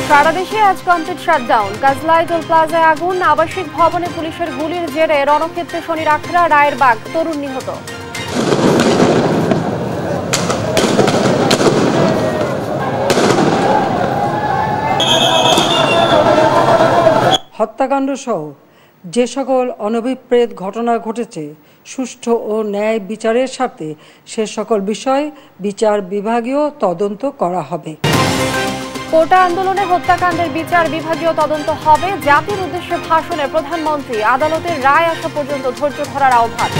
সারা দেশে আজ complete shutdown. কাজলাই toll প্লাজায় আগুন, আবাসিক ভবনে পুলিশের গুলির জেরে রণক্ষেত্রে শনির আখড়া, রায়েরবাগ, তরুণ নিহত। হত্যাকাণ্ড সহ যে সকল অনভিপ্রেত ঘটনা ঘটেছে সুষ্ঠু ও ন্যায় বিচারের স্বার্থে সে সকল বিষয় বিচার বিভাগীয় তদন্ত করা হবে। কোটা আন্দোলনে হত্যাকাণ্ডের বিচার বিভাগীয় তদন্ত হবে। জাতির উদ্দেশ্যে ভাষণে প্রধানমন্ত্রী আদালতের রায় আসা পর্যন্ত ধৈর্য ধরার আহ্বান।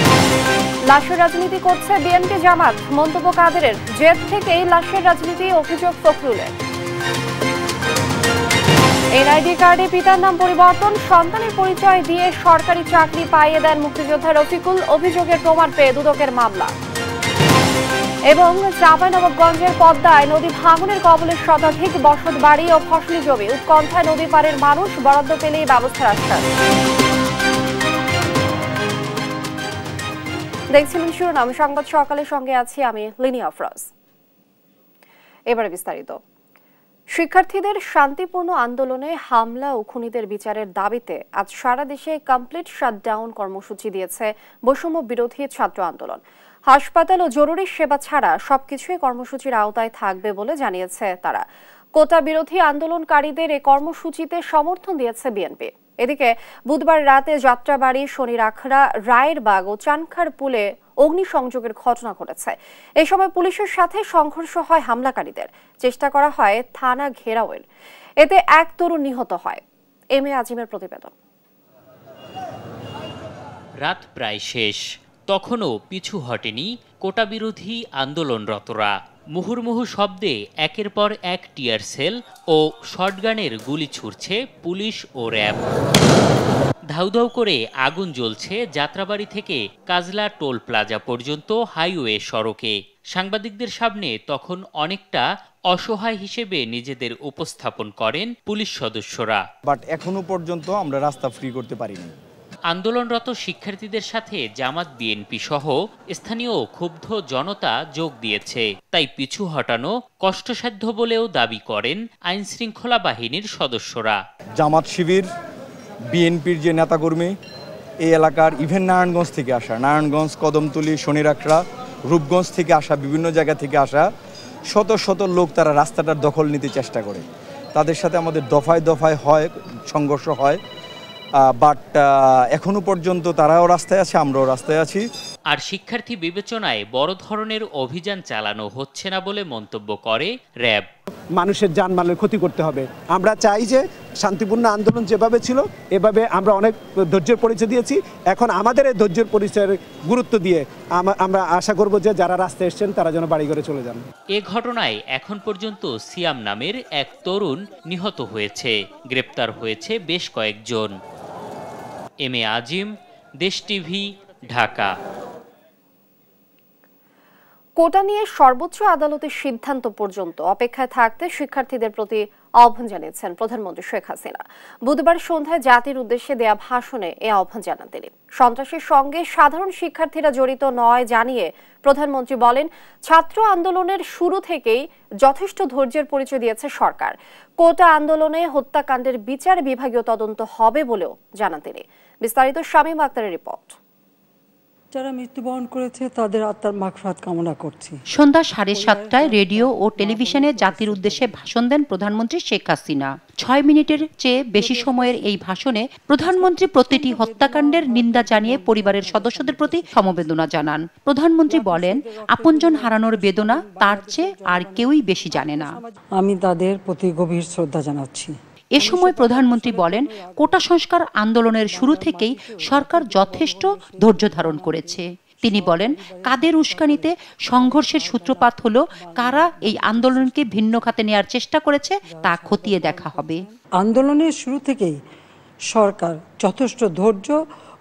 লাশের রাজনীতি করছে বিএনপি জামাত, মন্তব্য কাদেরের। জেদ থেকেই লাশের রাজনীতি, অভিযোগ ফখরুলের। এনআইডি কার্ডে পিতার নাম পরিবর্তন, সন্তানের পরিচয় দিয়ে সরকারি চাকরি পাইয়ে দেন মুক্তিযোদ্ধা রফিকুল, অভিযোগের প্রমাণ পেয়ে দুদকের মামলা। এবং চাঁপাইনবাবগঞ্জের পদ্মায় নদী ভাঙনের কবলে শতাধিক বসত বাড়ি ও ফসলি জমি, উৎকণ্ঠায় নদী পারের মানুষ, বরাদ্দ পেলেই ব্যবস্থার আশ্বাস। দেখছিলেন শিরোনাম সংবাদ সকালের, সঙ্গে আছি আমি লিনি আফরোজ। এবারে বিস্তারিত। শিক্ষার্থীদের শান্তিপূর্ণ আন্দোলনে হামলা ও খুনিদের বিচারের দাবিতে আজ সারা দেশে কমপ্লিট শাটডাউন কর্মসূচি দিয়েছে বৈষম্য বিরোধী ছাত্র আন্দোলন। হাসপাতাল ও জরুরি সেবা ছাড়া সবকিছুই কর্মসূচির আওতায় থাকবে বলে জানিয়েছে তারা। কোটা বিরোধী আন্দোলনকারীদের এ কর্মসূচিতে সমর্থন দিয়েছে বিএনপি। এদিকে বুধবার রাতে যাত্রাবাড়ি, শনির আখড়া, রায়েরবাগ ও চানখার পুলে অগ্নিসংযোগের ঘটনা ঘটেছে। এই সময় পুলিশের সাথে সংঘর্ষ হয় হামলাকারীদের। চেষ্টা করা হয় থানা ঘেরাওয়ের। এতে এক তরুণ নিহত হয়। এম এ আজিমের প্রতিবেদন। রাত প্রায় শেষ, তখনও পিছু হটেনি কোটা বিরোধী আন্দোলনরতরা। মুহুর্মুহু শব্দে একের পর এক টিয়ার সেল ও শটগানের গুলি ছুড়ছে পুলিশ ও র্যাব। ধাউধাউ করে আগুন জ্বলছে যাত্রাবাড়ি থেকে কাজলা টোল প্লাজা পর্যন্ত হাইওয়ে সড়কে। সাংবাদিকদের সামনে তখন অনেকটা অসহায় হিসেবে নিজেদের উপস্থাপন করেন পুলিশ সদস্যরা। বাট এখনো পর্যন্ত আমরা রাস্তা ফ্রি করতে পারিনি। আন্দোলনরত শিক্ষার্থীদের সাথে জামাত, বিএনপি সহ স্থানীয় ক্ষুব্ধ জনতা যোগ দিয়েছে। তাই পিছু হটানো কষ্টসাধ্য বলেও দাবি করেন আইন শৃঙ্খলা বাহিনীর সদস্যরা। জামাত শিবির, বিএনপির যে নেতাকর্মী এই এলাকার, ইভেন নারায়ণগঞ্জ থেকে আসা, নারায়ণগঞ্জ, কদমতলী, শনির আখড়া, রূপগঞ্জ থেকে আসা, বিভিন্ন জায়গা থেকে আসা শত শত লোক তারা রাস্তাটার দখল নিতে চেষ্টা করে। তাদের সাথে আমাদের দফায় দফায় হয় সংঘর্ষ হয়, বাট এখনো পর্যন্ত তারাও রাস্তায় আছে, আমরাও রাস্তায় আছি। আর শিক্ষার্থী বিবেচনায় বড় ধরনের অভিযান চালানো হচ্ছে না বলে মন্তব্য করে র্যাব। মানুষের জানমালের ক্ষতি করতে হবে। আমরা চাই যে শান্তিপূর্ণ আন্দোলন যেভাবে ছিল এভাবে আমরা অনেক ধৈর্যের পরিচয় দিয়েছি। এখন আমাদের এই ধৈর্যের পরিচয়ের গুরুত্ব দিয়ে আমরা আশা করব যে যারা রাস্তায় এসছেন তারা যেন বাড়ি ঘরে চলে যান। এ ঘটনায় এখন পর্যন্ত সিয়াম নামের এক তরুণ নিহত হয়েছে। গ্রেপ্তার হয়েছে বেশ কয়েকজন। এম এ আজিম, দেশ টিভি, ঢাকা। কোটা নিয়ে সর্বোচ্চ আদালতের সিদ্ধান্ত পর্যন্ত অপেক্ষায় থাকতে শিক্ষার্থীদের প্রতি আহ্বান জানিয়েছেন প্রধানমন্ত্রী শেখ হাসিনা। বুধবার সন্ধ্যায় জাতির উদ্দেশ্যে দেয়া ভাষণে এ আহ্বান জানান তিনি। সন্ত্রাসের সঙ্গে সাধারণ শিক্ষার্থীরা জড়িত নয় জানিয়ে প্রধানমন্ত্রী বলেন, ছাত্র আন্দোলনের শুরু থেকেই যথেষ্ট ধৈর্যের পরিচয় দিয়েছে সরকার। কোটা আন্দোলনে হত্যাকাণ্ডের বিচার বিভাগীয় তদন্ত হবে বলেও জানান তিনি। বিস্তারিত শামীম আক্তারের রিপোর্ট। যারা মৃত্যুবরণ করেছে তাদের আত্মার মাগফিরাত কামনা করছি। সন্ধ্যা 7:30টায় রেডিও ও টেলিভিশনে জাতির উদ্দেশ্যে ভাষণ দেন প্রধানমন্ত্রী শেখ হাসিনা। 6 মিনিটের চেয়ে বেশি সময়ের এই ভাষণে প্রধানমন্ত্রী প্রতিটি হত্যাকাণ্ডের নিন্দা জানিয়ে পরিবারের সদস্যদের প্রতি সমবেদনা জানান। প্রধানমন্ত্রী বলেন, আপনজন হারানোর বেদনা তার চেয়ে আর কেউই বেশি জানে না। আমি তাদের প্রতি গভীর শ্রদ্ধা জানাচ্ছি। এ সময় প্রধানমন্ত্রী বলেন, কোটা সংস্কার আন্দোলনের শুরু থেকেই সরকার যথেষ্ট ধৈর্য ধারণ করেছে। তিনি বলেন, কাদের উস্কানিতে সংঘর্ষের সূত্রপাত হলো, কারা এই আন্দোলনকে ভিন্ন খাতে নেওয়ার চেষ্টা করেছে তা খতিয়ে দেখা হবে। আন্দোলনের শুরু থেকেই সরকার যথেষ্ট ধৈর্য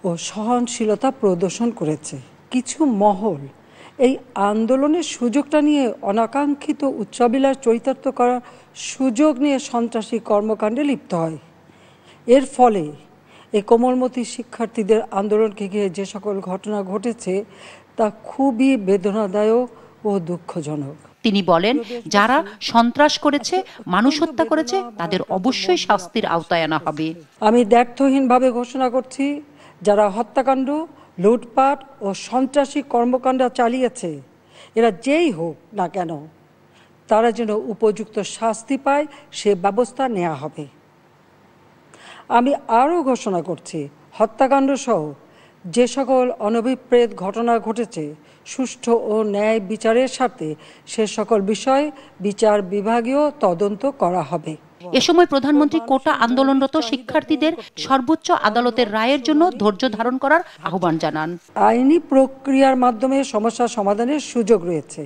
ও সহনশীলতা প্রদর্শন করেছে। কিছু মহল এই আন্দোলনের সুযোগটা নিয়ে অনাকাঙ্ক্ষিত উচ্চাবিলাস চরিতার্থ করার সুযোগ নিয়ে সন্ত্রাসী কর্মকাণ্ডে লিপ্ত হয়। এর ফলে এই কোমলমতি শিক্ষার্থীদের আন্দোলনকে ঘিরে যে সকল ঘটনা ঘটেছে তা খুবই বেদনাদায়ক ও দুঃখজনক। তিনি বলেন, যারা সন্ত্রাস করেছে, মানুষ হত্যা করেছে, তাদের অবশ্যই শাস্তির আওতায় আনা হবে। আমি দ্ব্যর্থহীনভাবে ঘোষণা করছি, যারা হত্যাকাণ্ড, লুটপাট ও সন্ত্রাসী কর্মকাণ্ড চালিয়েছে, এরা যেই হোক না কেন, তারা যেন উপযুক্ত শাস্তি পায় সে ব্যবস্থা নেওয়া হবে। আমি আরও ঘোষণা করছি, হত্যাকাণ্ড সহ যে সকল অনভিপ্রেত ঘটনা ঘটেছে, সুষ্ঠু ও ন্যায় বিচারের স্বার্থে সে সকল বিষয় বিচার বিভাগীয় তদন্ত করা হবে। এ সময় প্রধানমন্ত্রী কোটা আন্দোলনরত শিক্ষার্থীদের সর্বোচ্চ আদালতের রায়ের জন্য ধৈর্য ধারণ করার আহ্বান জানান। আইনি প্রক্রিয়ার মাধ্যমে সমস্যা সমাধানের সুযোগ রয়েছে।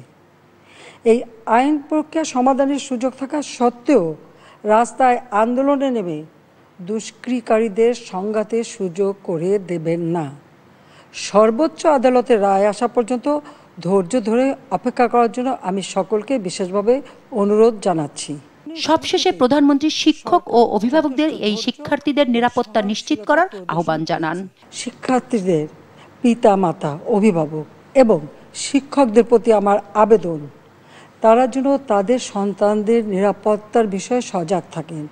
এই আইন প্রক্রিয়া সমাধানের সুযোগ থাকা সত্ত্বেও রাস্তায় আন্দোলনে নেমে দুষ্কৃতিকারীদের সংঘাতের সুযোগ করে দেবেন না। সর্বোচ্চ আদালতের রায় আসা পর্যন্ত ধৈর্য ধরে অপেক্ষা করার জন্য আমি সকলকে বিশেষভাবে অনুরোধ জানাচ্ছি। সবশেষে প্রধানমন্ত্রী শিক্ষক ও অভিভাবকদের এই শিক্ষার্থীদের নিরাপত্তা নিশ্চিত করার আহ্বান জানান। শিক্ষার্থীদের পিতা মাতা, অভিভাবক এবং শিক্ষকদের প্রতি আমার আবেদন, তারা যেন তাদের সন্তানদের নিরাপত্তার বিষয়ে সজাগ থাকেন।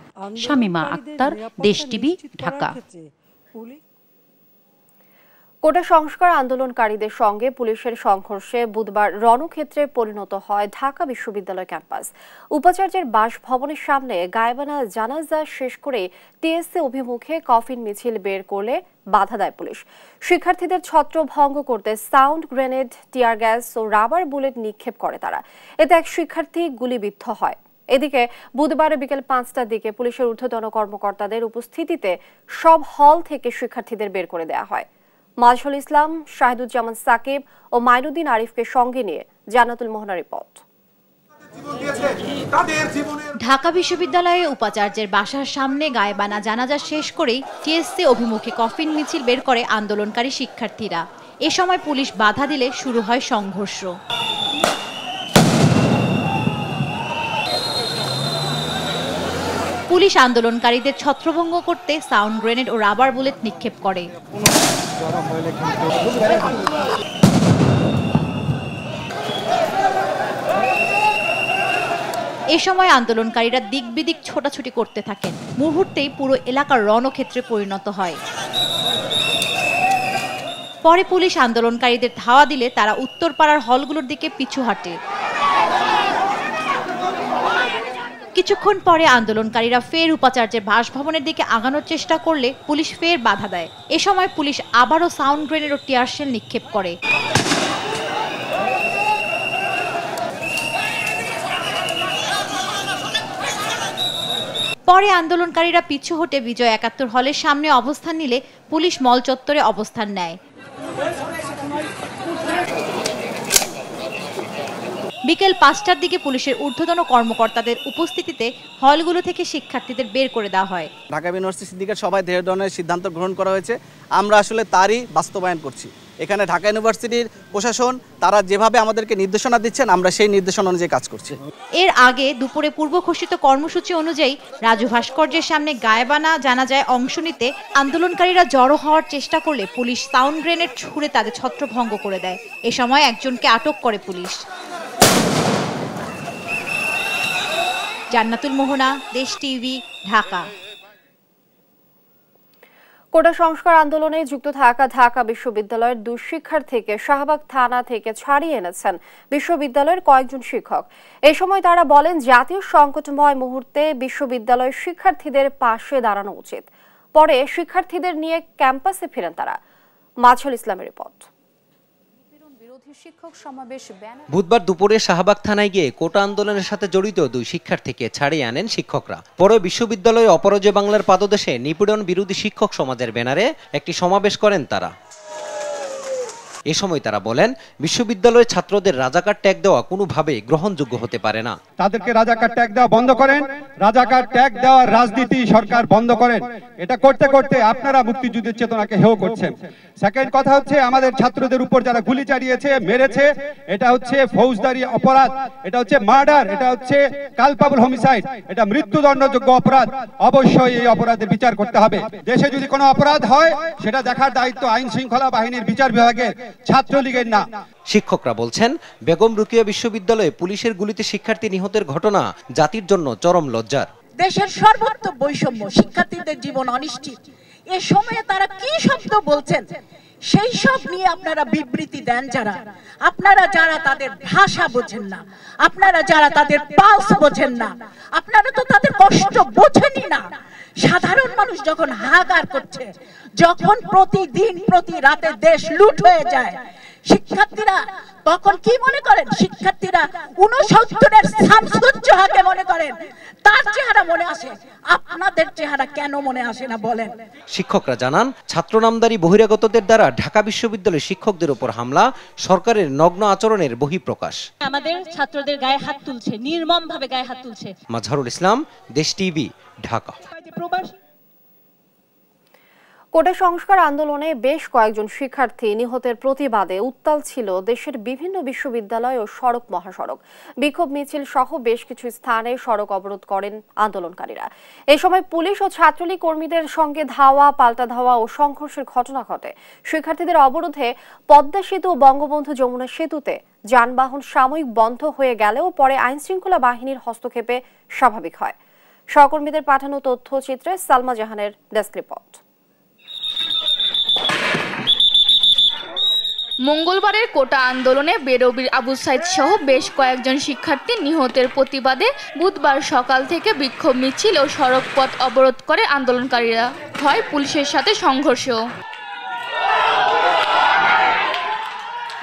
শামিমা আক্তার, দেশ টিভি, ঢাকা। কোটা সংস্কার আন্দোলনকারীদের সঙ্গে পুলিশের সংঘর্ষে বুধবার রণক্ষেত্রে পরিণত হয় ঢাকা বিশ্ববিদ্যালয় ক্যাম্পাস। উপাচার্যের বাসভবনের সামনে গায়েবানা জানাজা শেষ করে টিএসসি অভিমুখে কফিন মিছিল বের করলে বাধা দেয় পুলিশ। শিক্ষার্থীদের ছত্রভঙ্গ করতে সাউন্ড গ্রেনেড, টিয়ার গ্যাস ও রাবার বুলেট নিক্ষেপ করে তারা। এতে এক শিক্ষার্থী গুলিবিদ্ধ হয়। এদিকে বুধবার বিকেল 5টার দিকে পুলিশের ঊর্ধ্বতন কর্মকর্তাদের উপস্থিতিতে সব হল থেকে শিক্ষার্থীদের বের করে দেওয়া হয়। মাজহুল ইসলাম, শাহিদুজ্জামান সাকিব ও মাইনুদ্দিন আরিফকে সঙ্গে নিয়ে জান্নাতুল মোহনা রিপোর্ট। ঢাকা বিশ্ববিদ্যালয়ে উপাচার্যের বাসার সামনে গায়েবানা জানাজা শেষ করেই টিএসসি অভিমুখে কফিন মিছিল বের করে আন্দোলনকারী শিক্ষার্থীরা। এ সময় পুলিশ বাধা দিলে শুরু হয় সংঘর্ষ। পুলিশ আন্দোলনকারীদের ছত্রভঙ্গ করতে সাউন্ড গ্রেনেড ও রাবার বুলেট নিক্ষেপ করে। এ সময় আন্দোলনকারীরা দিক বিদিক ছোটাছুটি করতে থাকেন। মুহূর্তেই পুরো এলাকার রণক্ষেত্রে পরিণত হয়। পরে পুলিশ আন্দোলনকারীদের ধাওয়া দিলে তারা উত্তরপাড়ার হলগুলোর দিকে পিছু হাঁটে। কিছুক্ষণ পরে আন্দোলনকারীরা ফের উপাচার্যের বাসভবনের দিকে আগানোর চেষ্টা করলে পুলিশ ফের বাধা দেয়। এ সময় পুলিশ আবারও সাউন্ড গ্রেনেড ও টিয়ার শেল নিক্ষেপ করে। পরে আন্দোলনকারীরা পিছু হটে বিজয় ৭১ হলের সামনে অবস্থান নিলে পুলিশ মল চত্বরে অবস্থান নেয়। বিকেল ৫টার দিকে পুলিশের ঊর্ধ্বতন কর্মকর্তাদের উপস্থিতিতে হলগুলো থেকে শিক্ষার্থীদের বের করে দেওয়া হয়। ঢাকা ইউনিভার্সিটি সিন্ডিকেট সবাই ধরনের সিদ্ধান্ত গ্রহণ করা হয়েছে, আমরা আসলে তারই বাস্তবায়ন করছি। এখানে ঢাকা ইউনিভার্সিটির প্রশাসন তারা যেভাবে আমাদেরকে নির্দেশনা দিচ্ছেন, আমরা সেই নির্দেশনা অনুযায়ী কাজ করছি। এর আগে দুপুরে পূর্ব ঘোষিত কর্মসূচি অনুযায়ী রাজু ভাস্কর্যের সামনে গায়েবানা জানাজায় অংশ নিতে আন্দোলনকারীরা জড়ো হওয়ার চেষ্টা করলে পুলিশ সাউন্ড গ্রেনেড ছুড়ে তাদের ছত্রভঙ্গ করে দেয়। এ সময় একজনকে আটক করে পুলিশ। জান্নাতুল মোহনা, দেশ টিভি, ঢাকা। কোটা সংস্কার আন্দোলনে যুক্ত থাকা ঢাকা বিশ্ববিদ্যালয়ের 2 শিক্ষার্থীকে শাহবাগ থানা থেকে ছাড়িয়ে এনেছেন বিশ্ববিদ্যালয়ের কয়েকজন শিক্ষক। এই সময় তারা বলেন, জাতীয় সংকটময় মুহূর্তে বিশ্ববিদ্যালয়ের শিক্ষার্থীদের পাশে দাঁড়ানো উচিত। পরে শিক্ষার্থীদের নিয়ে ক্যাম্পাসে ফিরেন তারা। মাজহুল ইসলামের রিপোর্ট। বুধবার দুপুরে শাহবাগ থানায় গিয়ে কোটা আন্দোলনের সাথে জড়িত 2 শিক্ষার্থীকে ছাড়িয়ে আনেন শিক্ষকরা। পরে বিশ্ববিদ্যালয়ে অপরাজয় বাংলার পাদদেশে নিপীড়ন বিরোধী শিক্ষক সমাজের ব্যানারে একটি সমাবেশ করেন তারা। এ সময় তারা বলেন, বিশ্ববিদ্যালয়ের ছাত্রদের রাজাকার ট্যাগ দেওয়া কোনোভাবেই গ্রহণযোগ্য হতে পারে না। তাদেরকে রাজাকার ট্যাগ দেওয়া বন্ধ করেন, রাজাকার ট্যাগ দেওয়ার রাজনীতি সরকার বন্ধ করেন। এটা করতে করতে আপনারা মুক্তিযুদ্ধের চেতনাকে হেয় করছেন। সেকেন্ড কথা হচ্ছে আমাদের ছাত্রদের উপর যারা গুলি চালিয়েছে, মেরেছে, এটা হচ্ছে ফৌজদারি অপরাধ, এটা হচ্ছে মার্ডার, এটা হচ্ছে কালপাবল হোমিসাইড, এটা মৃত্যুদণ্ডযোগ্য অপরাধ। অবশ্যই এই অপরাধের বিচার করতে হবে। দেশে যদি কোনো অপরাধ হয় সেটা দেখার দায়িত্ব আইন শৃঙ্খলা বাহিনীর, বিচার বিভাগের, ছাত্রলীগের না। শিক্ষকরা বলছেন, বেগম রোকেয়া বিশ্ববিদ্যালয়ে পুলিশের গুলিতে শিক্ষার্থী নিহতের ঘটনা জাতির জন্য চরম লজ্জার। দেশের সর্বত্র বৈষম্য, শিক্ষার্থীদের জীবন অনিশ্চিত। এ সময়ে তারা কি শব্দ বলছেন সেই সব নিয়ে আপনারা বিবৃতি দেন। আপনারা যারা তাদের ভাষা বোঝেন না, আপনারা যারা তাদের পালস বোঝেন না, আপনারা তো তাদের কষ্ট বোঝেনই না। সাধারণ মানুষ যখন হাহাকার করছে, যখন প্রতিদিন প্রতি রাতে দেশ লুট হয়ে যায়, শিক্ষার্থীরা তখন কি মনে করেন? শিক্ষার্থীরা 69-এর শামসুজ্জোহাকে মনে করেন, তার চেহারা মনে আসে। আপনাদের চেহারা কেন মনে আসে না বলেন? শিক্ষকরা জানান, ছাত্র নামদারি বহিরাগতদের দ্বারা ঢাকা বিশ্ববিদ্যালয়ের শিক্ষকদের উপর হামলা সরকারের নগ্ন আচরণের বহিঃপ্রকাশ। আমাদের ছাত্রদের গায়ে হাত তুলছে, নির্মমভাবে গায়ে হাত তুলছে। মাজহারুল ইসলাম, দেশ টিভি, ঢাকা। কোটা সংস্কার আন্দোলনে বেশ কয়েকজন শিক্ষার্থী নিহতের প্রতিবাদে উত্তাল ছিল দেশের বিভিন্ন বিশ্ববিদ্যালয় ও সড়ক মহাসড়ক। বিক্ষোভ মিছিল সহ বেশ কিছু স্থানে সড়ক অবরোধ করেন আন্দোলনকারীরা। এ সময় পুলিশ ও ছাত্রলীগ কর্মীদের সঙ্গে ধাওয়া, পাল্টা ধাওয়া ও সংঘর্ষের ঘটনা ঘটে। শিক্ষার্থীদের অবরোধে পদ্মা সেতু ও বঙ্গবন্ধু যমুনা সেতুতে যানবাহন সাময়িক বন্ধ হয়ে গেলেও পরে আইনশৃঙ্খলা বাহিনীর হস্তক্ষেপে স্বাভাবিক হয়। সহকর্মীদের পাঠানো তথ্যচিত্রে সালমা জাহানের ডেস্ক রিপোর্ট। মঙ্গলবারের কোটা আন্দোলনে বেরবির আবু সাইদ সহ বেশ কয়েকজন শিক্ষার্থী নিহতের প্রতিবাদে বুধবার সকাল থেকে বিক্ষোভ মিছিল ও সড়ক পথ অবরোধ করে আন্দোলনকারীরা। হয় পুলিশের সাথে সংঘর্ষ।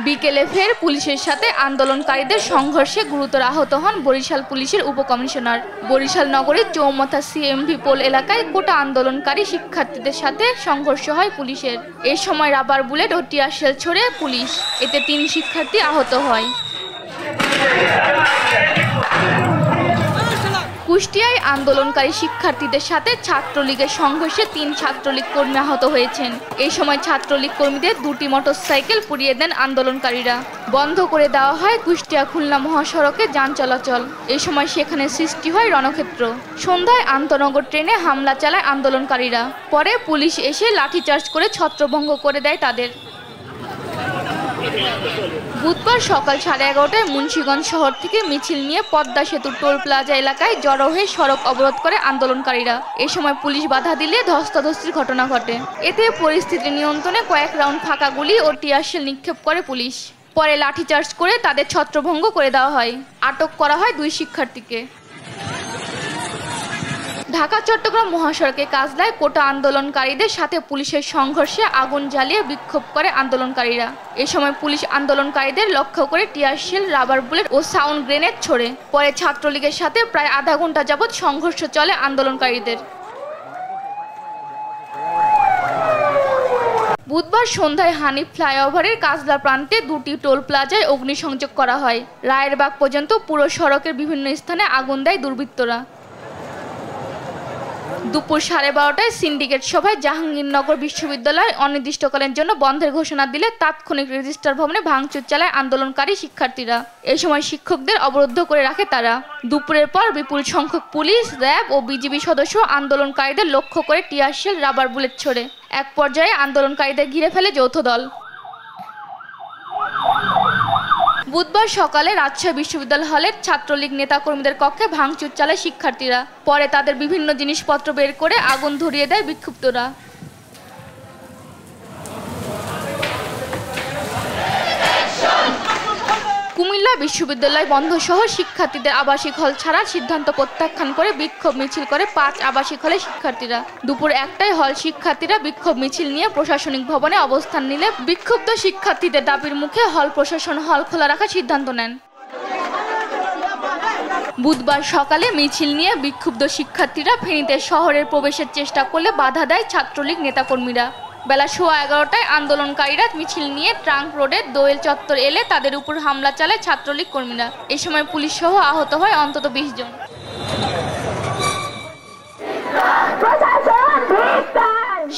বিকেলে ফের পুলিশের সাথে আন্দোলনকারীদের সংঘর্ষে গুরুতর আহত হন বরিশাল পুলিশের উপকমিশনার। বরিশাল নগরীর চৌমাথা সিএমভি পোল এলাকায় কোটা আন্দোলনকারী শিক্ষার্থীদের সাথে সংঘর্ষ হয় পুলিশের। এ সময় রাবার বুলেট ও টিয়ার শেল ছোড়ে পুলিশ, এতে 3 শিক্ষার্থী আহত হয়। কুষ্টিয়ায় আন্দোলনকারী শিক্ষার্থীদের সাথে ছাত্রলীগের সংঘর্ষে 3 ছাত্রলীগ কর্মী আহত হয়েছেন। এই সময় ছাত্রলীগ কর্মীদের 2টি মোটরসাইকেল পুড়িয়ে দেন আন্দোলনকারীরা। বন্ধ করে দেওয়া হয় কুষ্টিয়া খুলনা মহাসড়কে যান চলাচল। এই সময় সেখানে সৃষ্টি হয় রণক্ষেত্র। সন্ধ্যায় আন্তনগর ট্রেনে হামলা চালায় আন্দোলনকারীরা। পরে পুলিশ এসে লাঠিচার্জ করে ছত্রভঙ্গ করে দেয় তাদের। বুধবার সকাল 11:30টায় মুন্সিগঞ্জ শহর থেকে মিছিল নিয়ে পদ্মা সেতু টোল প্লাজা এলাকায় জড়ো হয়ে সড়ক অবরোধ করে আন্দোলনকারীরা। এ সময় পুলিশ বাধা দিলে ধস্তাধস্তির ঘটনা ঘটে। এতে পরিস্থিতি নিয়ন্ত্রণে কয়েক রাউন্ড ফাঁকা গুলি ও টিয়ার শেল নিক্ষেপ করে পুলিশ। পরে লাঠিচার্জ করে তাদের ছত্রভঙ্গ করে দেওয়া হয়। আটক করা হয় 2 শিক্ষার্থীকে। ঢাকা চট্টগ্রাম মহাসড়কে কাজলায় কোটা আন্দোলনকারীদের সাথে পুলিশের সংঘর্ষে আগুন জ্বালিয়ে বিক্ষোভ করে আন্দোলনকারীরা। এ সময় পুলিশ আন্দোলনকারীদের লক্ষ্য করে টিয়ার শেল, রাবার বুলেট ও সাউন্ড গ্রেনেড ছোড়ে। পরে ছাত্রলীগের সাথে প্রায় আধা ঘন্টা যাবৎ সংঘর্ষ চলে আন্দোলনকারীদের। বুধবার সন্ধ্যায় হানিফ ফ্লাইওভারের কাজলা প্রান্তে 2টি টোল প্লাজায় অগ্নিসংযোগ করা হয়। রায়েরবাগ পর্যন্ত পুরো সড়কের বিভিন্ন স্থানে আগুন দেয় দুর্বৃত্তরা। দুপুর 12:30টায় সিন্ডিকেট সভায় জাহাঙ্গীরনগর বিশ্ববিদ্যালয় অনির্দিষ্টকালের জন্য বন্ধের ঘোষণা দিলে তাৎক্ষণিক রেজিস্ট্রার ভবনে ভাঙচুর চালায় আন্দোলনকারী শিক্ষার্থীরা। এই সময় শিক্ষকদের অবরুদ্ধ করে রাখে তারা। দুপুরের পর বিপুল সংখ্যক পুলিশ, র্যাব ও বিজিবি সদস্য আন্দোলনকারীদের লক্ষ্য করে টিয়ার শেল, রাবার বুলেট ছোড়ে। এক পর্যায়ে আন্দোলনকারীদের ঘিরে ফেলে যৌথ দল। বুধবার সকালে রাজশাহী বিশ্ববিদ্যালয় হলের ছাত্রলীগ নেতাকর্মীদের কক্ষে ভাঙচুর চালায় শিক্ষার্থীরা। পরে তাদের বিভিন্ন জিনিসপত্র বের করে আগুন ধরিয়ে দেয় বিক্ষুব্ধরা। কুমিল্লা বিশ্ববিদ্যালয় বন্ধ সহ শিক্ষার্থীদের আবাসিক হল ছাড়ার সিদ্ধান্ত প্রত্যাখ্যান করে বিক্ষোভ মিছিল করে 5 আবাসিক হলের শিক্ষার্থীরা। দুপুর 1টায় হল শিক্ষার্থীরা বিক্ষোভ মিছিল নিয়ে প্রশাসনিক ভবনে অবস্থান নিলে বিক্ষুব্ধ শিক্ষার্থীদের দাবির মুখে হল প্রশাসন হল খোলা রাখার সিদ্ধান্ত নেন। বুধবার সকালে মিছিল নিয়ে বিক্ষুব্ধ শিক্ষার্থীরা ফেনীতে শহরের প্রবেশের চেষ্টা করলে বাধা দেয় ছাত্রলীগ নেতাকর্মীরা। বেলা 11:15টায় আন্দোলনকারীরা মিছিল নিয়ে ট্রাঙ্ক রোডের দোয়েল চত্বর এলে তাদের উপর হামলা চালায় ছাত্রলীগ কর্মীরা। এ সময় পুলিশ সহ আহত হয় অন্তত 20 জন।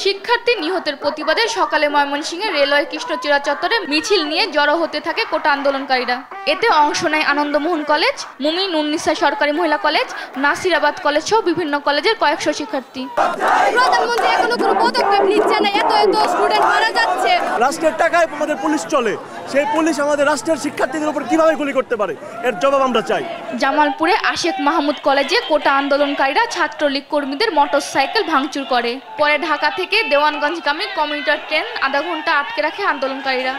শিক্ষার্থী নিহতের প্রতিবাদে সকালে ময়মনসিংহের রেলওয়ে কৃষ্ণচূড়া চত্বরে মিছিল নিয়ে জড়ো হতে থাকে কোটা আন্দোলনকারীরা। এতে অংশ নেয় আনন্দমোহন কলেজ, মুমিন উন্নিসা সরকারি মহিলা কলেজ, নাসিরাবাদ কলেজ সহ বিভিন্ন কলেজের কয়েকশো শিক্ষার্থী। প্রধানমন্ত্রী এখনো কোনো পদক্ষেপ নিচ্ছে না, এত স্টুডেন্ট মারা যাচ্ছে। রাষ্ট্রের টাকায় আমাদের পুলিশ চলে, সেই পুলিশ আমাদের রাষ্ট্রের শিক্ষার্থীদের উপর কিভাবে গুলি করতে পারে, এর জবাব আমরা চাই। জামালপুরে আশেক মাহমুদ কলেজে কোটা আন্দোলনকারীরা ছাত্রলীগ কর্মীদের মোটরসাইকেল ভাঙচুর করে। পরে ঢাকা থেকে দেওয়ানগঞ্জগামী কমিউটার ট্রেন আধা ঘন্টা আটকে রাখে আন্দোলনকারীরা।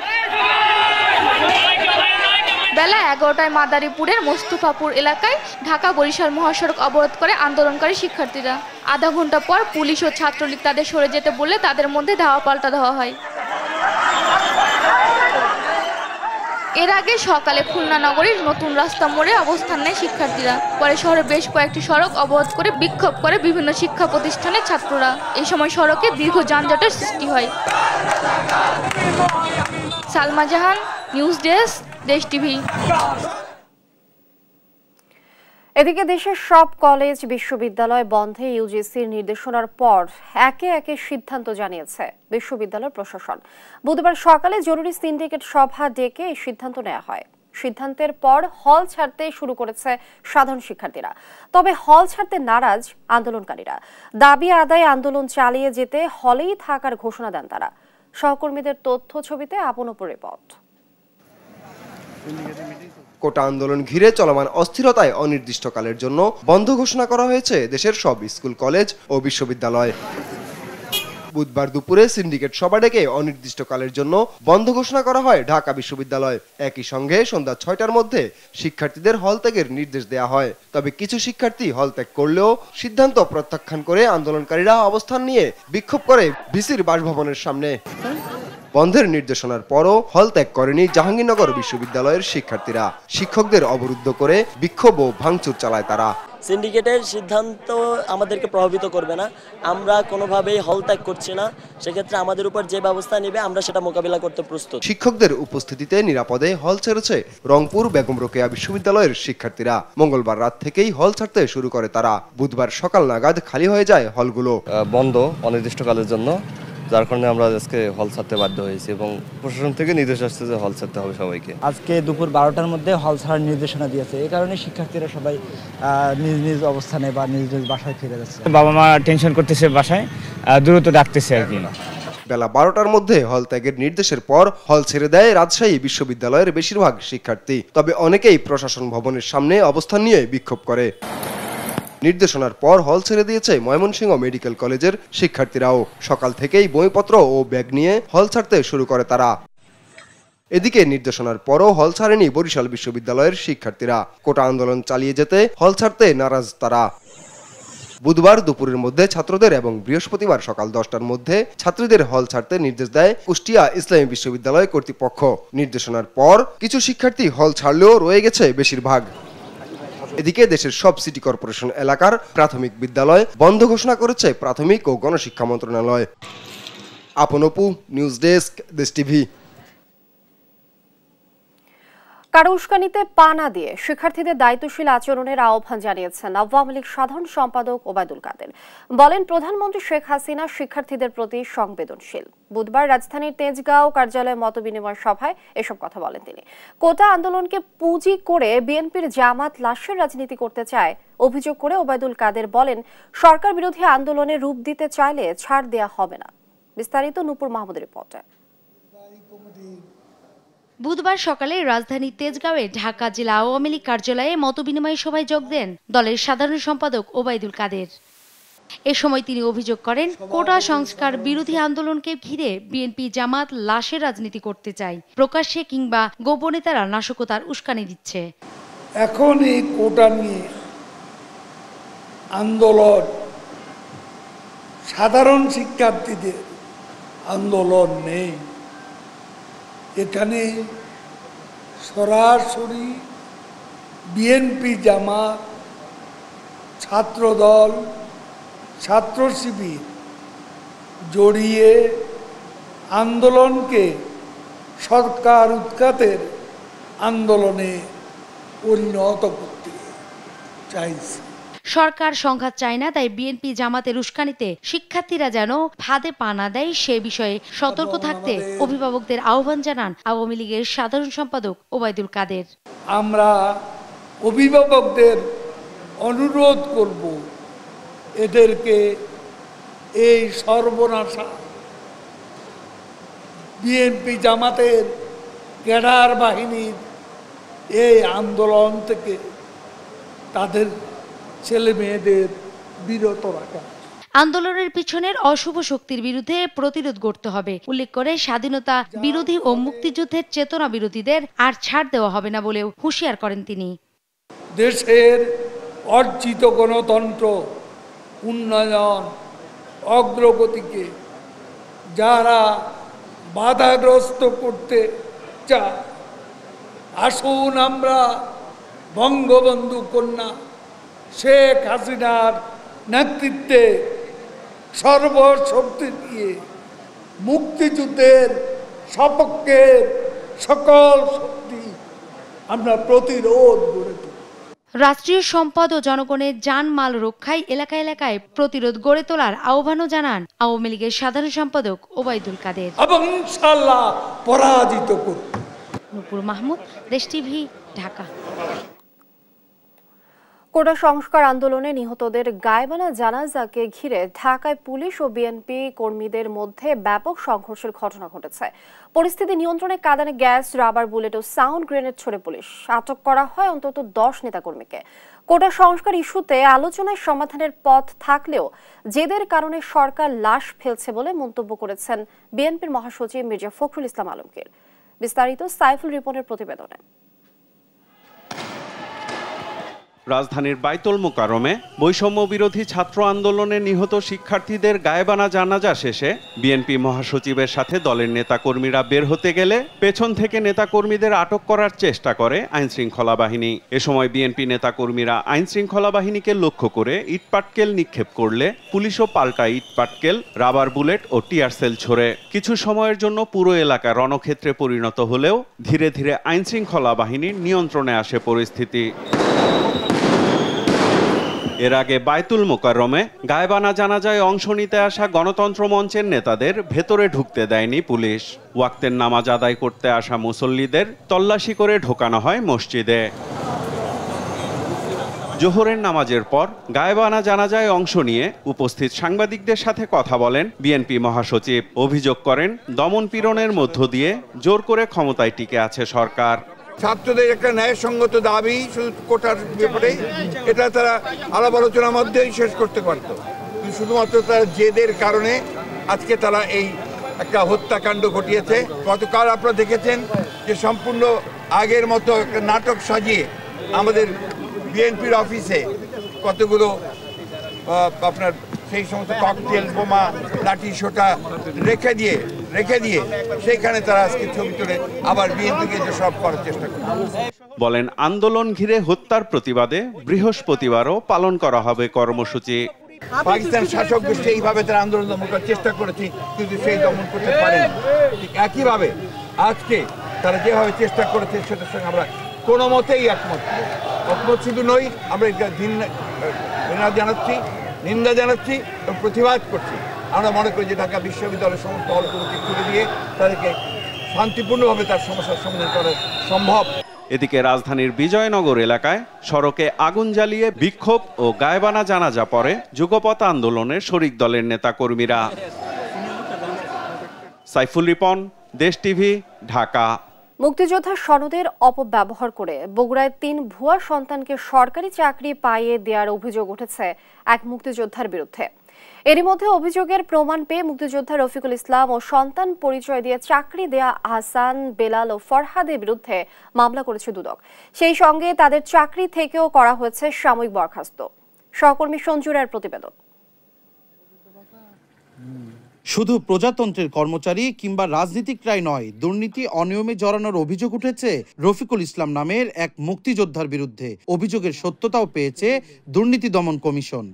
বেলা 11টায় মাদারীপুরের মোস্তফাপুর এলাকায় ঢাকা বরিশাল মহাসড়ক অবরোধ করে আন্দোলনকারী শিক্ষার্থীরা। আধা ঘন্টা পর পুলিশ ও ছাত্রলীগ তাদের সরে যেতে বললে তাদের মধ্যে ধাওয়া পাল্টা দেওয়া হয়। এর আগে সকালে খুলনা নগরীর নতুন রাস্তা মোড়ে অবস্থান নেয় শিক্ষার্থীরা। পরে শহরে বেশ কয়েকটি সড়ক অবরোধ করে বিক্ষোভ করে বিভিন্ন শিক্ষা প্রতিষ্ঠানের ছাত্ররা। এই সময় সড়কে দীর্ঘ যানজটের সৃষ্টি হয়। সালমা জাহান, নিউজ ডেস্ক, দেশ টিভি। এদিকে দেশের সব কলেজ বিশ্ববিদ্যালয় বন্ধে ইউজিসির নির্দেশনার পর একে একে সিদ্ধান্ত জানিয়েছে বিশ্ববিদ্যালয় প্রশাসন। বুধবার সকালে জরুরি সিন্ডিকেট সভা ডেকে এই সিদ্ধান্ত নেওয়া হয়। সিদ্ধান্তের পর হল ছাড়তে শুরু করেছে সাধারণ শিক্ষার্থীরা। তবে হল ছাড়তে নারাজ আন্দোলনকারীরা। দাবি আদায়ে আন্দোলন চালিয়ে যেতে হলেই থাকার ঘোষণা দেন তারা। সহকর্মীদের তথ্য ছবিতে আপনপুর রিপোর্ট। কোটা আন্দোলন ঘিরে চলমান অস্থিরতায় অনির্দিষ্টকালের জন্য বন্ধ ঘোষণা করা হয়েছে দেশের সব স্কুল, কলেজ ও বিশ্ববিদ্যালয়। বুধবার দুপুরে সিন্ডিকেট সভা ডেকে অনির্দিষ্টকালের জন্য বন্ধ ঘোষণা করা হয় ঢাকা বিশ্ববিদ্যালয়। একই সঙ্গে সন্ধ্যা 6টার মধ্যে শিক্ষার্থীদের হল ত্যাগের নির্দেশ দেওয়া হয়। তবে কিছু শিক্ষার্থী হল ত্যাগ করলেও সিদ্ধান্ত প্রত্যাখ্যান করে আন্দোলনকারীরা অবস্থান নিয়ে বিক্ষোভ করে ভিসির বাসভবনের সামনে। বন্ধের নির্দেশনার পরও হল ত্যাগ করেনি জাহাঙ্গীরনগর বিশ্ববিদ্যালয়ের শিক্ষার্থীরা। শিক্ষকদের অবরুদ্ধ করে বিক্ষোভ ও ভাঙচুর চালায় তারা। সিন্ডিকেটের সিদ্ধান্ত আমাদেরকে প্রভাবিত করবে না, আমরা কোনোভাবেই হল ত্যাগ করছি না। সেক্ষেত্রে আমাদের উপর যে ব্যবস্থা নেবে আমরা সেটা মোকাবিলা করতে প্রস্তুত। শিক্ষকদের উপস্থিতিতে নিরাপদে হল ছেড়েছে রংপুর বেগম রোকেয়া বিশ্ববিদ্যালয়ের শিক্ষার্থীরা। মঙ্গলবার রাত থেকেই হল ছাড়তে শুরু করে তারা। বুধবার সকাল নাগাদ খালি হয়ে যায় হলগুলো। বন্ধ অনির্দিষ্টকালের জন্য, যার কারণে আমরা আজকে হল ছাড়তে বাধ্য হয়েছি এবং প্রশাসন থেকে নির্দেশ আসছে যে হল ছাড়তে হবে সবাইকে। আজকে দুপুর 12টার মধ্যে হল ছাড়ার নির্দেশনা দিয়েছে। এই কারণে শিক্ষার্থীরা সবাই নিজ নিজ অবস্থানে বা নিজ নিজ বাসায় ফিরে যাচ্ছে। বাবা মা টেনশন করতেছে, বাসায় দ্রুত ডাকতেছে আর কি। বেলা 12টার মধ্যে হল ত্যাগের নির্দেশের পর হল ছেড়ে দেয় রাজশাহী বিশ্ববিদ্যালয়ের বেশিরভাগ শিক্ষার্থী। তবে অনেকেই প্রশাসন ভবনের সামনে অবস্থান নিয়ে বিক্ষোভ করে। নির্দেশনার পর হল ছেড়ে দিয়েছে ময়মনসিংহ মেডিকেল কলেজের শিক্ষার্থীরাও। সকাল থেকেই বইপত্র ও ব্যাগ নিয়ে হল ছাড়তে শুরু করে তারা। এদিকে নির্দেশনার পরও হল ছাড়েনি বরিশাল বিশ্ববিদ্যালয়ের শিক্ষার্থীরা। কোটা আন্দোলন চালিয়ে যেতে হল ছাড়তে নারাজ তারা। বুধবার দুপুরের মধ্যে ছাত্রদের এবং বৃহস্পতিবার সকাল 10টার মধ্যে ছাত্রীদের হল ছাড়তে নির্দেশ দেয় কুষ্টিয়া ইসলামী বিশ্ববিদ্যালয় কর্তৃপক্ষ। নির্দেশনার পর কিছু শিক্ষার্থী হল ছাড়লেও রয়ে গেছে বেশিরভাগ। এদিকে দেশের সব সিটি কর্পোরেশন এলাকার প্রাথমিক বিদ্যালয় বন্ধ ঘোষণা করেছে প্রাথমিক ও গণশিক্ষা মন্ত্রণালয়। আপনপু, নিউজ ডেস্ক, দেশ টিভি। কারো উস্কানিতে পা না দিয়ে শিক্ষার্থীদের দায়িত্বশীল আচরণের আহ্বান জানিয়েছেন আওয়ামী লীগ সাধারণ সম্পাদক ওবায়দুল কাদের। বলেন, প্রধানমন্ত্রী শেখ হাসিনা শিক্ষার্থীদের প্রতি সংবেদনশীল। বুধবার রাজধানীর তেজগাঁও কার্যালয়ে মতবিনিময় সভায় এসব কথা বলেন তিনি। কোটা আন্দোলনকে পুঁজি করে বিএনপির জামাত লাশের রাজনীতি করতে চায় অভিযোগ করে ওবায়দুল কাদের বলেন, সরকার বিরোধী আন্দোলনে রূপ দিতে চাইলে ছাড় দেয়া হবে না। বিস্তারিত নূপুর মাহমুদের রিপোর্টে। বুধবার সকালে রাজধানী তেজগাঁওয়ে ঢাকা জেলা আওয়ামী লীগ কার্যালয়ে মতবিনিময় সভায় যোগ দেন দলের সাধারণ সম্পাদক ওবায়দুল কাদের। এ সময় তিনি অভিযোগ করেন, কোটা সংস্কার বিরোধী আন্দোলনকে ঘিরে বিএনপি জামাত লাশের রাজনীতি করতে চায়। প্রকাশ্যে কিংবা গোপনে তারা নাশকতার উস্কানি দিচ্ছে। এখন এই কোটা নিয়ে আন্দোলন সাধারণ শিক্ষার্থীদের আন্দোলন নেই। এখানে সরাসরি বিএনপি জামাত, ছাত্রদল, ছাত্র শিবির জড়িয়ে আন্দোলনকে সরকার উৎখাতের আন্দোলনে পরিণত করতে চাইছে। সরকার সংঘাত চায় না, তাই বিএনপি জামাতের উস্কানিতে শিক্ষার্থীরা যেন ফাঁদে পা না দেয় সে বিষয়ে সতর্ক থাকতে অভিভাবকদের আহ্বান জানান আওয়ামী লীগের সাধারণ সম্পাদক ওবায়দুল কাদের। আমরা অভিভাবকদের অনুরোধ করব এদেরকে এই সর্বনাশা বিএনপি জামাতের ক্যাডার বাহিনীর এই আন্দোলন থেকে তাদের ছেলে মেয়েদের বিরত রাখা। আন্দোলনের পিছনের অশুভ শক্তির বিরুদ্ধে প্রতিরোধ গড়তে হবে উল্লেখ করে স্বাধীনতা বিরোধী ও মুক্তিযুদ্ধের চেতনা বিরোধীদের আর ছাড় দেওয়া হবে না বলেও হুঁশিয়ার করেন তিনি। দেশের অর্জিত গণতন্ত্র, উন্নয়ন, অগ্রগতিকে যারা বাধাগ্রস্ত করতে চায়, আসুন আমরা বঙ্গবন্ধু কন্যা শেখ হাসিনার নেতৃত্বে সর্বশক্তি দিয়ে মুক্তিযুদ্ধের সপক্ষে সকল শক্তি আমরা প্রতিরোধ গড়ে তুলি। রাষ্ট্রীয় সম্পদ ও জনগণের জানমাল রক্ষায় এলাকায় এলাকায় প্রতিরোধ গড়ে তোলার আহ্বানও জানান আওয়ামী লীগের সাধারণ সম্পাদক ওবায়দুল কাদের। এবং ইনশাআল্লাহ পরাজিত করব। নূপুর মাহমুদ, দেশ টিভি, ঢাকা। কোটা সংস্কার আন্দোলনে নিহতদের গায়েবানা জানাজাকে ঘিরে ঢাকায় পুলিশ ও বিএনপি কর্মীদের মধ্যে ব্যাপক সংঘর্ষের ঘটনা ঘটেছে। পরিস্থিতি নিয়ন্ত্রণে কাঁদানে গ্যাস, রাবার বুলেট ও সাউন্ড গ্রেনেড ছড়ে পুলিশ। আটক করা হয় অন্তত 10 নেতাকর্মীকে। কোটা সংস্কার ইস্যুতে আলোচনায় সমাধানের পথ থাকলেও জেদের কারণে সরকার লাশ ফেলছে বলে মন্তব্য করেছেন বিএনপির মহাসচিব মির্জা ফখরুল ইসলাম আলমগীর। বিস্তারিত সাইফুল রিপনের প্রতিবেদনে। রাজধানীর বাইতুল মোকাররমে বৈষম্য বিরোধী ছাত্র আন্দোলনে নিহত শিক্ষার্থীদের গায়েবানা জানাজা শেষে বিএনপি মহাসচিবের সাথে দলের নেতাকর্মীরা বের হতে গেলে পেছন থেকে নেতাকর্মীদের আটক করার চেষ্টা করে আইনশৃঙ্খলা বাহিনী। এ সময় বিএনপি নেতাকর্মীরা আইনশৃঙ্খলা বাহিনীকে লক্ষ্য করে ইটপাটকেল নিক্ষেপ করলে পুলিশও পাল্টা ইটপাটকেল, রাবার বুলেট ও টিয়ার সেল ছোড়ে। কিছু সময়ের জন্য পুরো এলাকা রণক্ষেত্রে পরিণত হলেও ধীরে ধীরে আইনশৃঙ্খলা বাহিনীর নিয়ন্ত্রণে আসে পরিস্থিতি। এর আগে বাইতুল মোকাররমে গায়েবানা জানাজায় অংশ নিতে আসা গণতন্ত্র মঞ্চের নেতাদের ভেতরে ঢুকতে দেয়নি পুলিশ। ওয়াক্তের নামাজ আদায় করতে আসা মুসল্লিদের তল্লাশি করে ঢোকানো হয় মসজিদে। জোহরের নামাজের পর গায়েবানা জানাজায় অংশ নিয়ে উপস্থিত সাংবাদিকদের সাথে কথা বলেন বিএনপি মহাসচিব। অভিযোগ করেন দমন পীড়নের মধ্য দিয়ে জোর করে ক্ষমতায় টিকে আছে সরকার। ছাত্রদের একটা ন্যায়সঙ্গত দাবি শুধু কোটার ব্যাপারে, এটা তারা আলাপ আলোচনার মধ্যেই শেষ করতে পারত। শুধুমাত্র তারা জেদের কারণে আজকে তারা এই একটা হত্যাকাণ্ড ঘটিয়েছে। গতকাল আপনারা দেখেছেন যে সম্পূর্ণ আগের মতো একটা নাটক সাজিয়ে আমাদের বিএনপির অফিসে কতগুলো আপনার সেই সমস্ত ককটেল, বোমা, লাঠি সোটা রেখে দিয়ে সেইখানে তারা আজকে ছবি তুলে আবার বিএনপিকে যে সব করার চেষ্টা করে। বলেন আন্দোলন ঘিরে হত্যার প্রতিবাদে বৃহস্পতিবারও পালন করা হবে কর্মসূচি। পাকিস্তান শাসক গোষ্ঠী এইভাবে তারা আন্দোলন দমন করার চেষ্টা করেছে, কিন্তু সেই দমন করতে পারেনি। ঠিক একইভাবে আজকে তারা যেভাবে চেষ্টা করেছে সেটার সঙ্গে আমরা কোনো মতেই একমত শুধু নই, আমরা নিন্দা জানাচ্ছি এবং প্রতিবাদ করছি। আমরা মনে করি যে ঢাকা বিশ্ববিদ্যালয়ের সমস্ত হলগুলোকে খুলে দিয়ে তাদেরকে শান্তিপূর্ণভাবে তার সমস্যার সমাধান করা সম্ভব। এদিকে রাজধানীর বিজয়নগর এলাকায় সড়কে আগুন জ্বালিয়ে বিক্ষোভ ও গায়েবানা জানাজা পরে যুগপৎ আন্দোলনের শরিক দলের নেতাকর্মীরা। সাইফুল রিপন, দেশ টিভি, ঢাকা। মুক্তিযোদ্ধা সনদের অপব্যবহার করে বগুড়ায় 3 ভুয়া সন্তানকে সরকারি চাকরি পাইয়ে দেওয়ার অভিযোগ উঠেছে এক মুক্তিযোদ্ধার বিরুদ্ধে। এরই মধ্যে অভিযোগের প্রমাণ পেয়ে মুক্তিযোদ্ধা রফিকুল ইসলাম ও সন্তান পরিচয় দিয়ে চাকরি দেয়া আহসান, বেলাল ও ফরহাদের বিরুদ্ধে মামলা করেছে দুদক। সেই সঙ্গে তাদের চাকরি থেকেও করা হয়েছে সাময়িক বরখাস্ত। সহকর্মী সঞ্জুরের প্রতিবেদন। শুধু প্রজাতন্ত্রের কর্মচারী কিংবা রাজনীতিকরাই নয়, দুর্নীতি অনিয়মে জড়ানোর অভিযোগ উঠেছে রফিকুল ইসলাম নামের এক মুক্তিযোদ্ধার বিরুদ্ধে। অভিযোগের সত্যতাও পেয়েছে দুর্নীতি দমন কমিশন।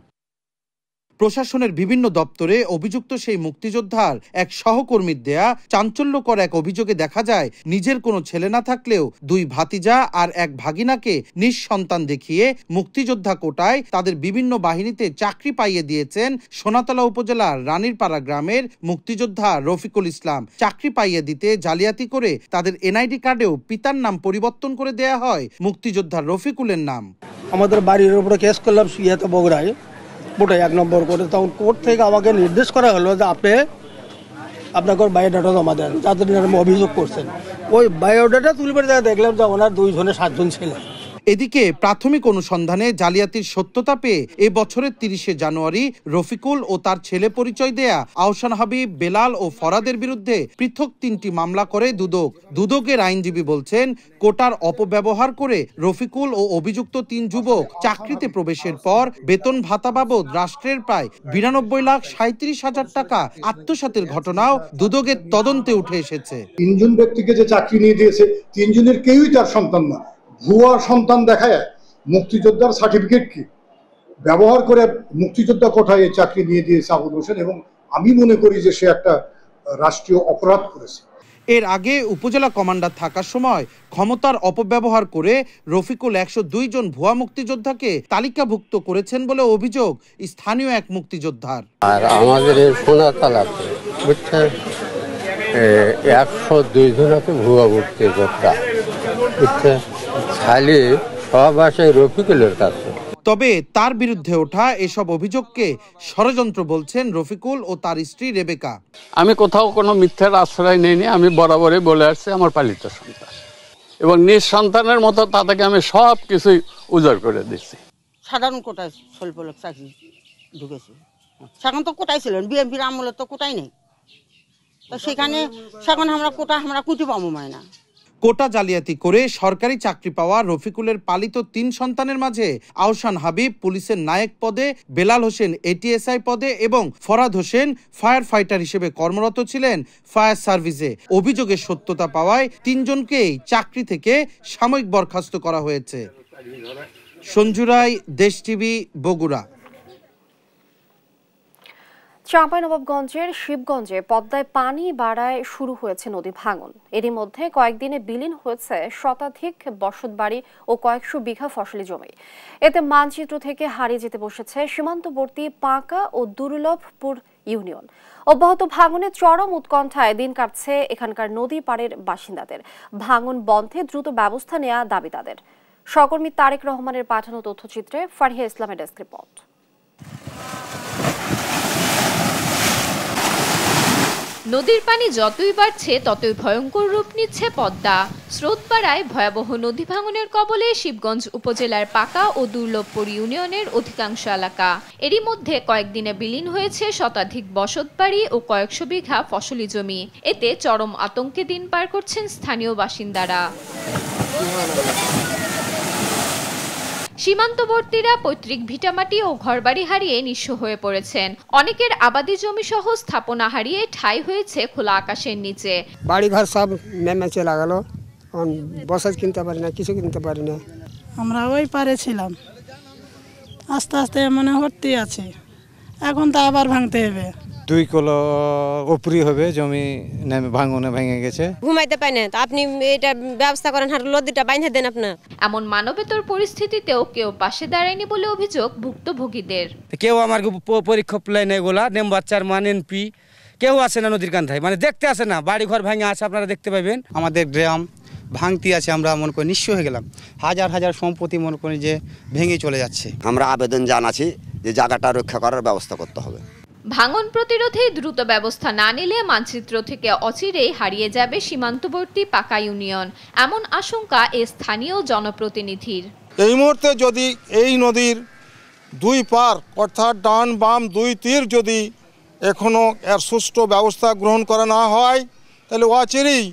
প্রশাসনের বিভিন্ন দপ্তরে অভিযুক্ত সেই মুক্তিযোদ্ধার এক সহকর্মীর দেয়া চাঞ্চল্যকর এক অভিযোগে দেখা যায় নিজের কোনো ছেলে না থাকলেও 2 ভাতিজা আর 1 ভাগিনাকে নিঃসন্তান দেখিয়ে মুক্তিযোদ্ধা কোটায় তাদের বিভিন্ন বাহিনীতে চাকরি পাইয়ে দিয়েছেন সোনাতলা উপজেলার রানীরপাড়া গ্রামের মুক্তিযোদ্ধা রফিকুল ইসলাম। চাকরি পাইয়ে দিতে জালিয়াতি করে তাদের এনআইডি কার্ডেও পিতার নাম পরিবর্তন করে দেয়া হয় মুক্তিযোদ্ধা রফিকুলের নাম। আমাদের বাড়ির উপরে কেস করলাম সিয়াতে বগুড়ায়, বোটাই 1 নম্বর করে। তখন কোর্ট থেকে আমাকে নির্দেশ করা হলো যে আপনার বায়োডাটা জমা দেন, যাদের নামে অভিযোগ করছেন। ওই বায়োডাটা তুলবে দেখলাম যে ওনার 2 জনে 7 জন ছেলে। এদিকে প্রাথমিক অনুসন্ধানে জালিয়াতির সত্যতা পেয়ে এ বছরের 30শে জানুয়ারি রফিকুল ও তার ছেলে পরিচয় দেয়া আহসান হাবিব, বেলাল ও ফরাদের বিরুদ্ধে পৃথক 3টি মামলা করে দুদক। দুদকের আইনজীবী বলছেন, কোটার অপব্যবহার করে রফিকুল ও অভিযুক্ত 3 যুবক চাকরিতে প্রবেশের পর বেতন ভাতা বাবদ রাষ্ট্রের প্রায় 92,37,000 টাকা আত্মসাতের ঘটনাও দুদকের তদন্তে উঠে এসেছে। 3 জন ব্যক্তিকে যে চাকরি নিয়ে দিয়েছে, 3 জনের কেউই তার সন্তান না। ভুয়া সন্তান দেখায় মুক্তিযোদ্ধার সার্টিফিকেট কি ব্যবহার করে মুক্তিযোদ্ধা কোটায় চাকরি নিয়ে দিয়েছে আবুল হোসেন, এবং আমি মনে করি যে সে একটা রাষ্ট্রীয় অপরাধ করেছে। এর আগে উপজেলা কমান্ডার থাকার সময় ক্ষমতার অপব্যবহার করে রফিকুল 102 জন ভুয়া মুক্তিযোদ্ধাকে তালিকাভুক্ত করেছেন বলে অভিযোগ স্থানীয় এক মুক্তিযোদ্ধার। আর আমাদের এই সোনাতলাতে বুঝছেন 102 জন আছে ভুয়া মুক্তিযোদ্ধা, বুঝছেন, খালি সব আসে রফিকুলের কাছে। তবে তার বিরুদ্ধে ওঠা এসব অভিযোগকে ষড়যন্ত্র বলছেন রফিকুল ও তার স্ত্রী রেবেকা। আমি কোথাও কোনো মিথ্যার আশ্রয় নেইনি, আমি বরাবরই বলে আসছি আমার পালিত সন্তান, এবং নিজ সন্তানের মতো তাদেরকে আমি সব কিছুই উজাড় করে দিচ্ছি। সাধারণ কোটায় স্বল্প লোক চাকরি ঢুকেছে, সেখান তো কোটাই ছিলেন, বিএনপির আমলে তো কোটাই নেই, তো সেখানে সেখানে আমরা কোটা আমরা কুটি পাবো মায়না। কোটা জালিয়াতি করে সরকারি চাকরি পাওয়া রফিকুলের পালিত 3 সন্তানের মাঝে আহসান হাবিব পুলিশের নায়েক পদে, বেলাল হোসেন এটিএসআই পদে এবং ফরাদ হোসেন ফায়ার ফাইটার হিসেবে কর্মরত ছিলেন ফায়ার সার্ভিসে। অভিযোগের সত্যতা পাওয়ায় 3 জনকেই চাকরি থেকে সাময়িক বরখাস্ত করা হয়েছে। সঞ্জু রায়, দেশ টিভি, বগুড়া। চাঁপাইনবাবগঞ্জের শিবগঞ্জে পদ্মায় পানি বাড়ায় শুরু হয়েছে নদী ভাঙন। এরই মধ্যে কয়েকদিনে বিলীন হয়েছে শতাধিক বসতবাড়ি ও কয়েকশো বিঘা ফসলি জমি। এতে মানচিত্র থেকে হারিয়ে যেতে বসেছে সীমান্তবর্তী পাঁকা ও দুর্লভপুর ইউনিয়ন। অব্যাহত ভাঙনে চরম উৎকণ্ঠায় দিন কাটছে এখানকার নদী পাড়ের বাসিন্দাদের। ভাঙন বন্ধে দ্রুত ব্যবস্থা নেওয়া দাবি তাদের। সহকর্মী তারেক রহমানের পাঠানো তথ্যচিত্রে ফারিয়া ইসলামের ডেস্ক রিপোর্ট। নদীর পানি যতই বাড়ছে ততই ভয়ঙ্কর রূপ নিচ্ছে পদ্মা। স্রোত বাড়ায় ভয়াবহ নদী ভাঙনের কবলে শিবগঞ্জ উপজেলার পাকা ও দুর্লভপুর ইউনিয়নের অধিকাংশ এলাকা। এরই মধ্যে কয়েকদিনে বিলীন হয়েছে শতাধিক বসতবাড়ি ও কয়েকশো বিঘা ফসলি জমি। এতে চরম আতঙ্কে দিন পার করছেন স্থানীয় বাসিন্দারা। সীমান্তবর্তীরা পৈতৃক ভিটামাটি ও ঘরবাড়ি হারিয়ে নিঃস্ব হয়ে পড়েছেন। অনেকের আবাদি জমি সহ স্থাপনা হারিয়ে ঠাঁই হয়েছে খোলা আকাশের নিচে। বাড়ি ঘর সব নেমে চলে গেল, বসত কিনতে পারি না, কিছু কিনতে পারি না। আমরা ওই পারে ছিলাম, আস্তে আস্তে মনে হতে আছে, এখন তো আবার ভাঙতে হবে। 2 কিলো উপরি হবে জমি ভাঙনে ভেঙে গেছে। ঘুমাইতে পাই না, আপনি এটা ব্যবস্থা করেন, লদিটা বাইন্ধে দেন আপনার। এমন মানবেতর পরিস্থিতিতেও কেউ পাশে দাঁড়ায়নি বলে অভিযোগ ভুক্তভোগীদের। কেউ আমার পরীক্ষা প্লেন এগুলা মেম্বার চেয়ারম্যান এমপি কেউ আসে না নদীর কান্ধায়, মানে দেখতে আসে না। বাড়ি ঘর ভেঙে আছে, আপনারা দেখতে পাবেন। আমাদের গ্রাম ভাঙতি আছে, আমরা মনে করি নিঃস্ব হয়ে গেলাম। হাজার হাজার সম্পত্তি মনে করি যে ভেঙে চলে যাচ্ছে। আমরা আবেদন জানাচ্ছি যে জায়গাটা রক্ষা করার ব্যবস্থা করতে হবে। ভাঙন প্রতিরোধে দ্রুত ব্যবস্থা না নিলে মানচিত্র থেকে অচিরেই হারিয়ে যাবে সীমান্তবর্তী পাকা ইউনিয়ন, এমন আশঙ্কা এই স্থানীয় জনপ্রতিনিধির। এই মুহূর্তে যদি এই নদীর 2 পার অর্থাৎ ডান বাম 2 তীর যদি এখনো এর সুষ্ঠু ব্যবস্থা গ্রহণ করা না হয়, তাহলে অচিরেই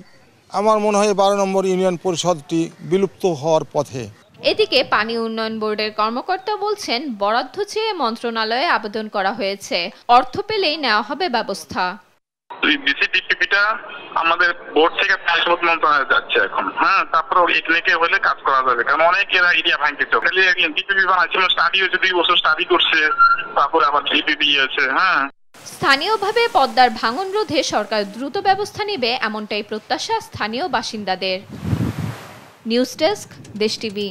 আমার মনে হয় 12 নম্বর ইউনিয়ন পরিষদটি বিলুপ্ত হওয়ার পথে। এদিকে পানি উন্নয়ন বোর্ডের কর্মকর্তা বলছেন, বরাদ্দ চেয়ে মন্ত্রণালয়ে আবেদন করা হয়েছে, অর্থ পেলেই নেওয়া হবে ব্যবস্থা। এটা আমাদের বোর্ড থেকে পানিসম্পদ মন্ত্রণালয়ে যাচ্ছে এখন। হ্যাঁ, তারপরে এখানে হলে কাজ করা যাবে, কারণ অনেক এরিয়া ভাঙতেছে। ডিপিপি বানাচ্ছে, স্টাডি হয়েছে, 2 বছর স্টাডি করছে, তারপরে আবার ডিপিপি হয়েছে। হ্যাঁ, স্থানীয়ভাবে পদ্মার ভাঙন রোধে সরকার দ্রুত ব্যবস্থা নেবে এমনটাই প্রত্যাশা স্থানীয় বাসিন্দাদের। নিউজ ডেস্ক, দেশ টিভি।